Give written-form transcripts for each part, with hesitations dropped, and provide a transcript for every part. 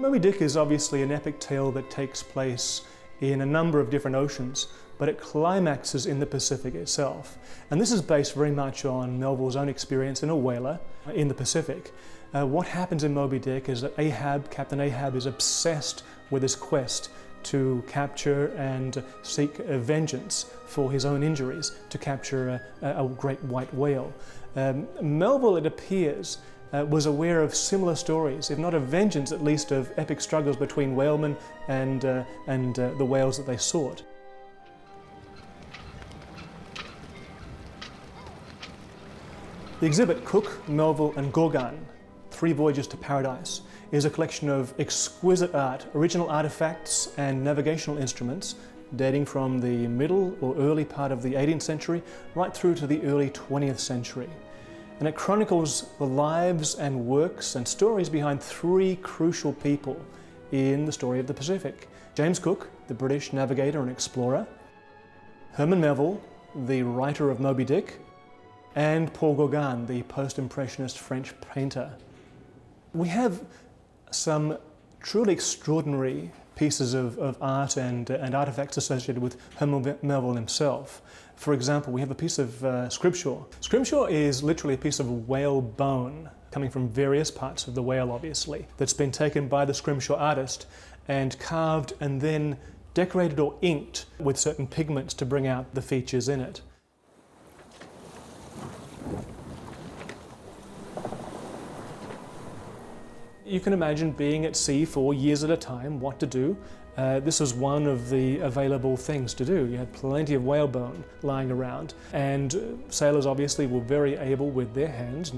Moby Dick is obviously an epic tale that takes place in a number of different oceans, but it climaxes in the Pacific itself. And this is based very much on Melville's own experience in a whaler in the Pacific. What happens in Moby Dick is that Captain Ahab, is obsessed with his quest to capture and seek vengeance for his own injuries, to capture a great white whale. Melville, it appears, was aware of similar stories, if not of vengeance, at least of epic struggles between whalemen and the whales that they sought. The exhibit Cook, Melville and Gorgon, 3 Voyages to Paradise, is a collection of exquisite art, original artifacts and navigational instruments dating from the middle or early part of the 18th century right through to the early 20th century. And it chronicles the lives and works and stories behind 3 crucial people in the story of the Pacific. James Cook, the British navigator and explorer, Herman Melville, the writer of Moby Dick, and Paul Gauguin, the post-impressionist French painter. We have some truly extraordinary pieces of art and artifacts associated with Herman Melville himself. For example, we have a piece of scrimshaw. Scrimshaw is literally a piece of whale bone coming from various parts of the whale, obviously, that's been taken by the scrimshaw artist and carved and then decorated or inked with certain pigments to bring out the features in it. You can imagine being at sea for years at a time, what to do. This was one of the available things to do. You had plenty of whalebone lying around, and sailors obviously were very able with their hands,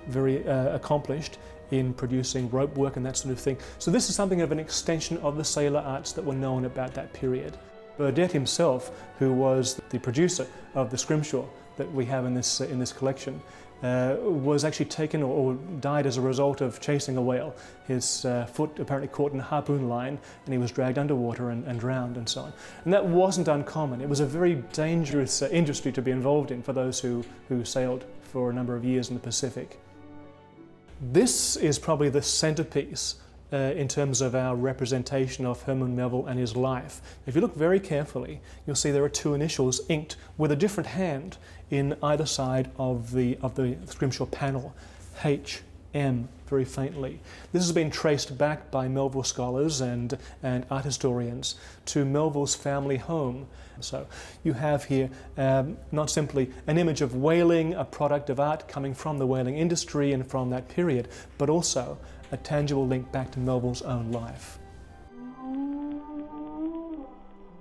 very accomplished in producing rope work and that sort of thing. So this is something of an extension of the sailor arts that were known about that period. Burdett himself, who was the producer of the scrimshaw that we have in this collection, was actually taken or died as a result of chasing a whale. His foot apparently caught in a harpoon line and he was dragged underwater and drowned and so on. And that wasn't uncommon. It was a very dangerous industry to be involved in for those who sailed for a number of years in the Pacific. This is probably the centerpiece in terms of our representation of Herman Melville and his life. If you look very carefully, you'll see there are 2 initials inked with a different hand in either side of the scrimshaw panel, H.M., very faintly. This has been traced back by Melville scholars and art historians to Melville's family home. So you have here not simply an image of whaling, a product of art coming from the whaling industry and from that period, but also a tangible link back to Melville's own life.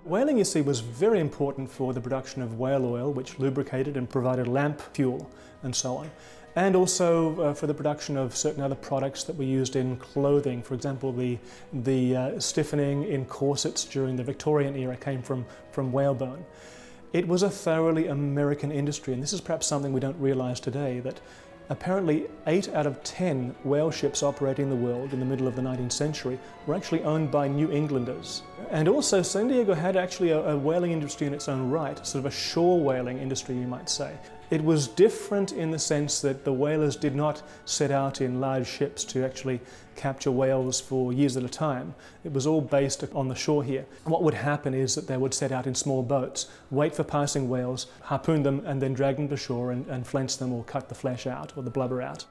Whaling, you see, was very important for the production of whale oil, which lubricated and provided lamp fuel and so on, and also for the production of certain other products that were used in clothing. For example, the stiffening in corsets during the Victorian era came from whalebone. It was a thoroughly American industry, and this is perhaps something we don't realize today, that apparently 8 out of 10 whale ships operating in the world in the middle of the 19th century were actually owned by New Englanders. And also San Diego had actually a whaling industry in its own right, sort of a shore whaling industry, you might say. It was different in the sense that the whalers did not set out in large ships to actually capture whales for years at a time. It was all based on the shore here. What would happen is that they would set out in small boats, wait for passing whales, harpoon them and then drag them to shore and flense them or cut the flesh out or the blubber out.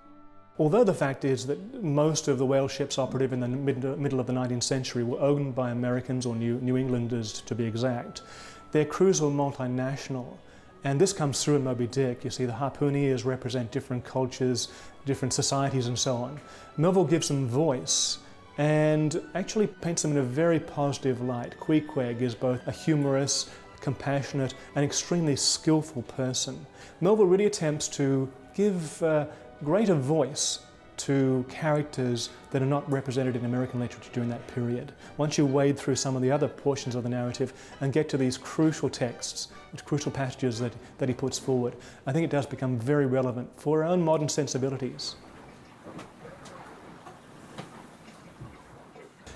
Although the fact is that most of the whale ships operative in the middle of the 19th century were owned by Americans or New Englanders to be exact, their crews were multinational. And this comes through in Moby Dick. You see the harpooneers represent different cultures, different societies and so on. Melville gives them voice and actually paints them in a very positive light. Queequeg is both a humorous, compassionate and extremely skillful person. Melville really attempts to give greater voice to characters that are not represented in American literature during that period. Once you wade through some of the other portions of the narrative and get to these crucial texts, crucial passages that he puts forward, I think it does become very relevant for our own modern sensibilities.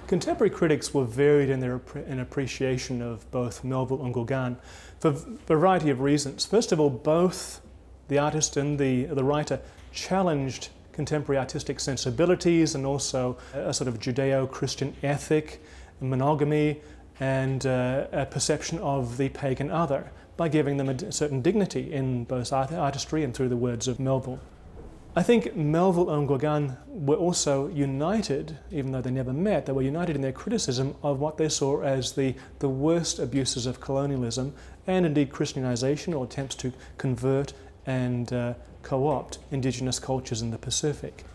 Contemporary critics were varied in their appreciation of both Melville and Gauguin for a variety of reasons. First of all, both the artist and the writer challenged contemporary artistic sensibilities and also a sort of Judeo-Christian ethic, monogamy, and a perception of the pagan other by giving them a certain dignity in both artistry and through the words of Melville. I think Melville and Gauguin were also united, even though they never met, they were united in their criticism of what they saw as the worst abuses of colonialism and indeed Christianization, or attempts to convert and co-opt indigenous cultures in the Pacific.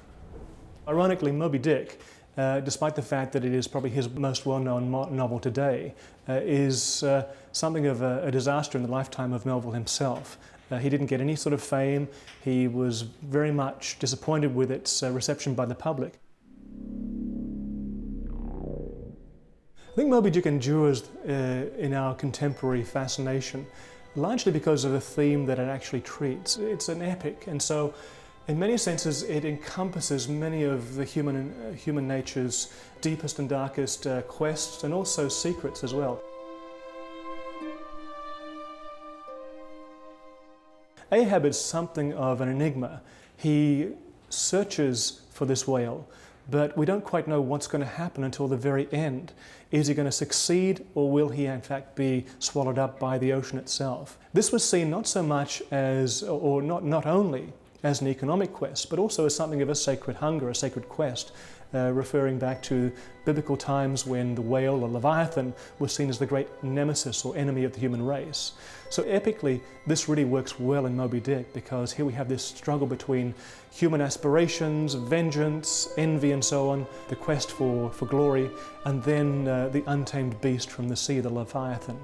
Ironically, Moby Dick, despite the fact that it is probably his most well-known novel today, is something of a disaster in the lifetime of Melville himself. He didn't get any sort of fame. He was very much disappointed with its reception by the public. I think Moby Dick endures in our contemporary fascination largely because of the theme that it actually treats. It's an epic, and so in many senses it encompasses many of the human nature's deepest and darkest quests and also secrets as well. Ahab is something of an enigma. He searches for this whale, but we don't quite know what's going to happen until the very end. Is he going to succeed, or will he in fact be swallowed up by the ocean itself? This was seen not so much as, or not only as an economic quest, but also as something of a sacred hunger, a sacred quest, referring back to biblical times when the whale, or Leviathan, was seen as the great nemesis or enemy of the human race. So epically, this really works well in Moby Dick, because here we have this struggle between human aspirations, vengeance, envy and so on, the quest for glory, and then the untamed beast from the sea, the Leviathan.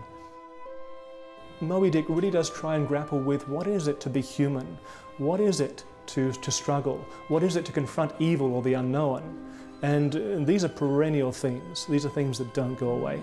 Moby Dick really does try and grapple with what is it to be human? What is it to struggle? What is it to confront evil or the unknown? And these are perennial themes. These are themes that don't go away.